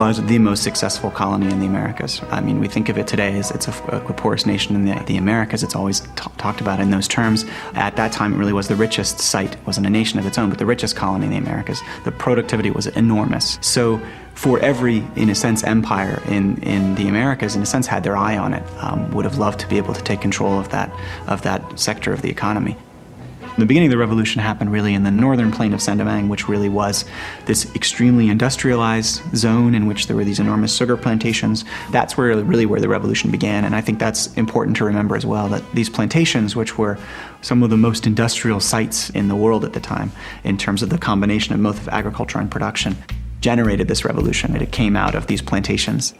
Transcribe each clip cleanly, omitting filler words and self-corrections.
It was the most successful colony in the Americas. I mean, we think of it today as it's a poorest nation in the Americas. It's always talked about in those terms. At that time, it really was the richest site. It wasn't a nation of its own, but the richest colony in the Americas. The productivity was enormous. So for every, in a sense, empire in the Americas, in a sense, had their eye on it, would have loved to be able to take control of that sector of the economy. The beginning of the revolution happened really in the northern plain of Saint-Domingue, which really was this extremely industrialized zone in which there were these enormous sugar plantations. That's really where the revolution began, and I think that's important to remember as well, that these plantations, which were some of the most industrial sites in the world at the time, in terms of the combination of both agriculture and production, generated this revolution. It came out of these plantations.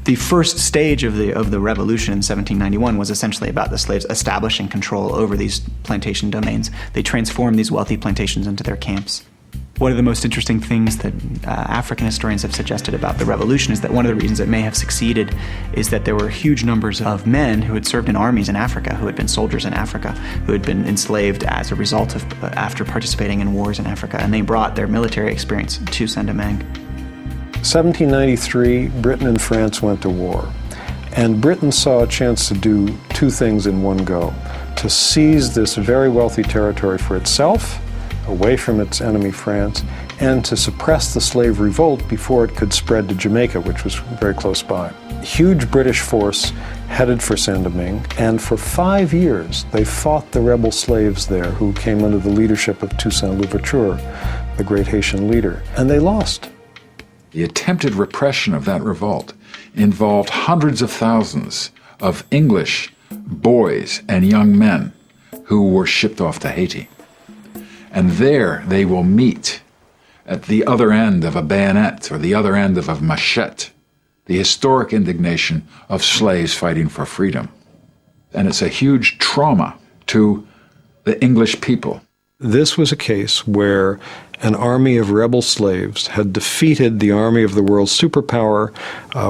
The first stage of the revolution in 1791 was essentially about the slaves establishing control over these plantation domains. They transformed these wealthy plantations into their camps. One of the most interesting things that African historians have suggested about the revolution is that one of the reasons it may have succeeded is that there were huge numbers of men who had served in armies in Africa, who had been soldiers in Africa, who had been enslaved as a result of after participating in wars in Africa, and they brought their military experience to Saint-Domingue. 1793, Britain and France went to war, and Britain saw a chance to do two things in one go: to seize this very wealthy territory for itself, away from its enemy France, and to suppress the slave revolt before it could spread to Jamaica, which was very close by. Huge British force headed for Saint-Domingue, and for 5 years they fought the rebel slaves there who came under the leadership of Toussaint Louverture, the great Haitian leader, and they lost. The attempted repression of that revolt involved hundreds of thousands of English boys and young men who were shipped off to Haiti. And there they will meet at the other end of a bayonet or the other end of a machete, the historic indignation of slaves fighting for freedom. And it's a huge trauma to the English people. This was a case where an army of rebel slaves had defeated the army of the world's superpower,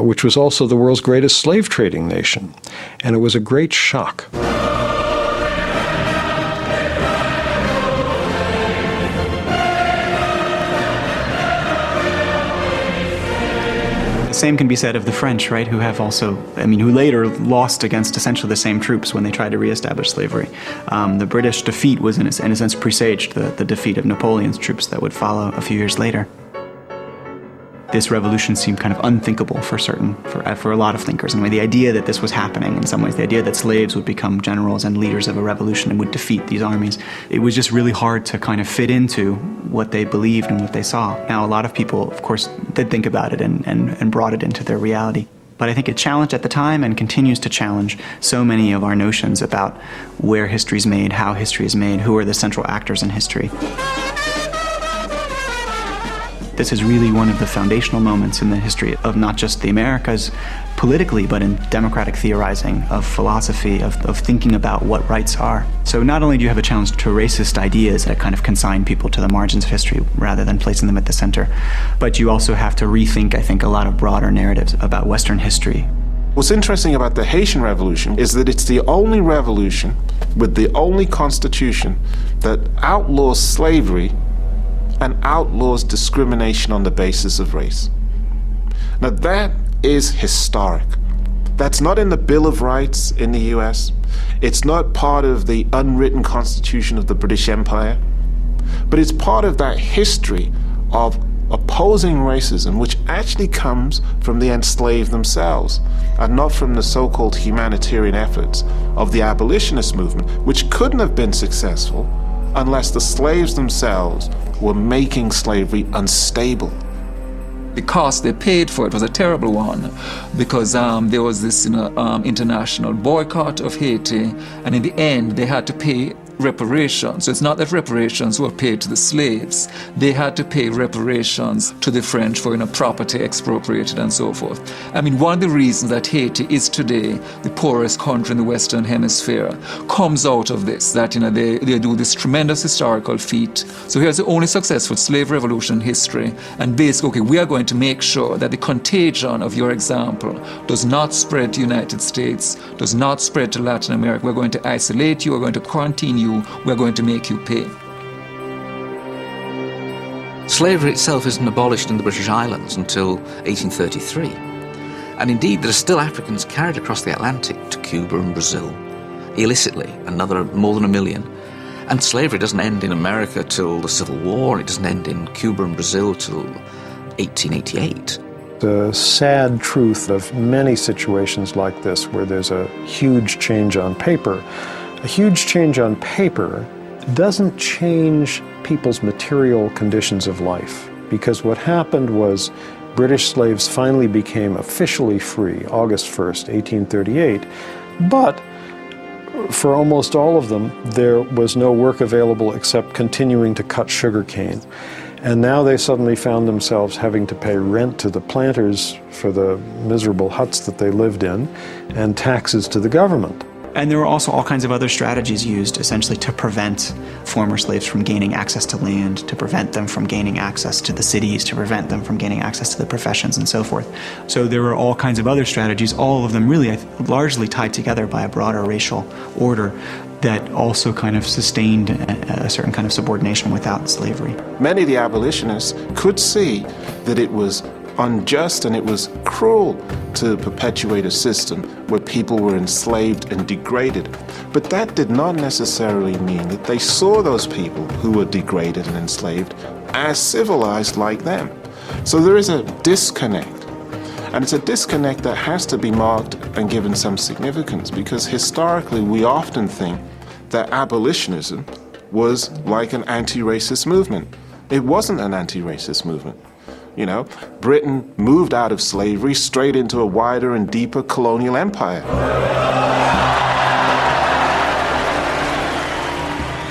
which was also the world's greatest slave trading nation. And it was a great shock. The same can be said of the French, right, who have also, who later lost against essentially the same troops when they tried to reestablish slavery. The British defeat was, in a sense, presaged the defeat of Napoleon's troops that would follow a few years later. This revolution seemed kind of unthinkable for a lot of thinkers. And the idea that this was happening, in some ways, the idea that slaves would become generals and leaders of a revolution and would defeat these armies, it was just really hard to kind of fit into what they believed and what they saw. Now, a lot of people, of course, did think about it and brought it into their reality. But I think it challenged at the time and continues to challenge so many of our notions about where history is made, how history is made, who are the central actors in history. This is really one of the foundational moments in the history of not just the Americas politically, but in democratic theorizing, of philosophy, of thinking about what rights are. So not only do you have a challenge to racist ideas that kind of consign people to the margins of history rather than placing them at the center, but you also have to rethink, I think, a lot of broader narratives about Western history. What's interesting about the Haitian Revolution is that it's the only revolution with the only constitution that outlaws slavery and outlaws discrimination on the basis of race. Now that is historic. That's not in the Bill of Rights in the US. It's not part of the unwritten constitution of the British Empire, but it's part of that history of opposing racism, which actually comes from the enslaved themselves and not from the so-called humanitarian efforts of the abolitionist movement, which couldn't have been successful unless the slaves themselves were making slavery unstable. The cost they paid for it was a terrible one, because there was this international boycott of Haiti, and in the end they had to pay reparations. So it's not that reparations were paid to the slaves. They had to pay reparations to the French for property expropriated and so forth. One of the reasons that Haiti is today the poorest country in the Western Hemisphere comes out of this, that they do this tremendous historical feat. So here's the only successful slave revolution in history, and basically, we are going to make sure that the contagion of your example does not spread to the United States, does not spread to Latin America. We're going to isolate you, we're going to quarantine you, we're going to make you pay. Slavery itself isn't abolished in the British Islands until 1833. And indeed, there are still Africans carried across the Atlantic to Cuba and Brazil, illicitly, another more than 1 million. And slavery doesn't end in America till the Civil War, it doesn't end in Cuba and Brazil till 1888. The sad truth of many situations like this, where there's a huge change on paper, a huge change on paper doesn't change people's material conditions of life. Because what happened was British slaves finally became officially free, August 1st, 1838, but for almost all of them, there was no work available except continuing to cut sugarcane. And now they suddenly found themselves having to pay rent to the planters for the miserable huts that they lived in, and taxes to the government. And there were also all kinds of other strategies used essentially to prevent former slaves from gaining access to land, to prevent them from gaining access to the cities, to prevent them from gaining access to the professions and so forth. So there were all kinds of other strategies, all of them really largely tied together by a broader racial order that also kind of sustained a certain kind of subordination without slavery. Many of the abolitionists could see that it was unjust and it was cruel to perpetuate a system where people were enslaved and degraded. But that did not necessarily mean that they saw those people who were degraded and enslaved as civilized like them. So there is a disconnect. And it's a disconnect that has to be marked and given some significance, because historically we often think that abolitionism was like an anti-racist movement. It wasn't an anti-racist movement. You know, Britain moved out of slavery straight into a wider and deeper colonial empire.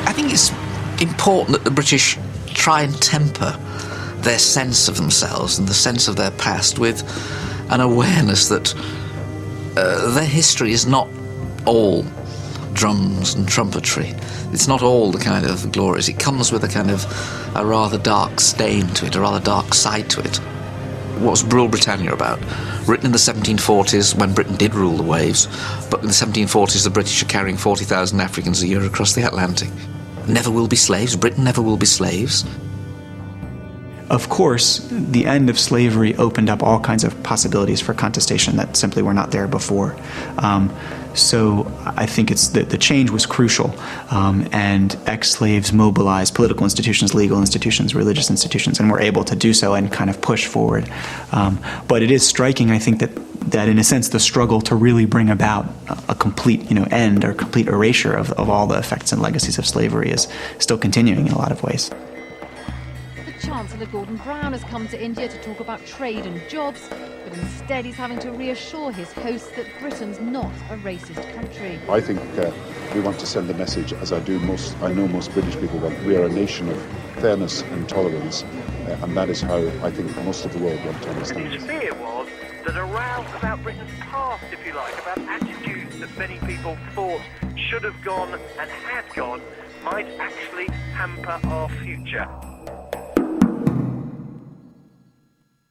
I think it's important that the British try and temper their sense of themselves and the sense of their past with an awareness that their history is not all drums and trumpetry. It's not all the kind of glories. It comes with a rather dark stain to it, a rather dark side to it. What's Rule Britannia about? Written in the 1740s, when Britain did rule the waves, but in the 1740s the British are carrying 40,000 Africans a year across the Atlantic. Never will be slaves. Britain never will be slaves. Of course, the end of slavery opened up all kinds of possibilities for contestation that simply were not there before. So I think it's the change was crucial, and ex-slaves mobilized political institutions, legal institutions, religious institutions, and were able to do so and kind of push forward. But it is striking, I think, that in a sense the struggle to really bring about a complete end or complete erasure of all the effects and legacies of slavery is still continuing in a lot of ways. Chancellor Gordon Brown has come to India to talk about trade and jobs, but instead he's having to reassure his hosts that Britain's not a racist country. I think we want to send a message, as I know most British people want. We are a nation of fairness and tolerance, and that is how I think most of the world want to understand His it. fear was that a row about Britain's past, if you like, about attitudes that many people thought should have gone and had gone, might actually hamper our future.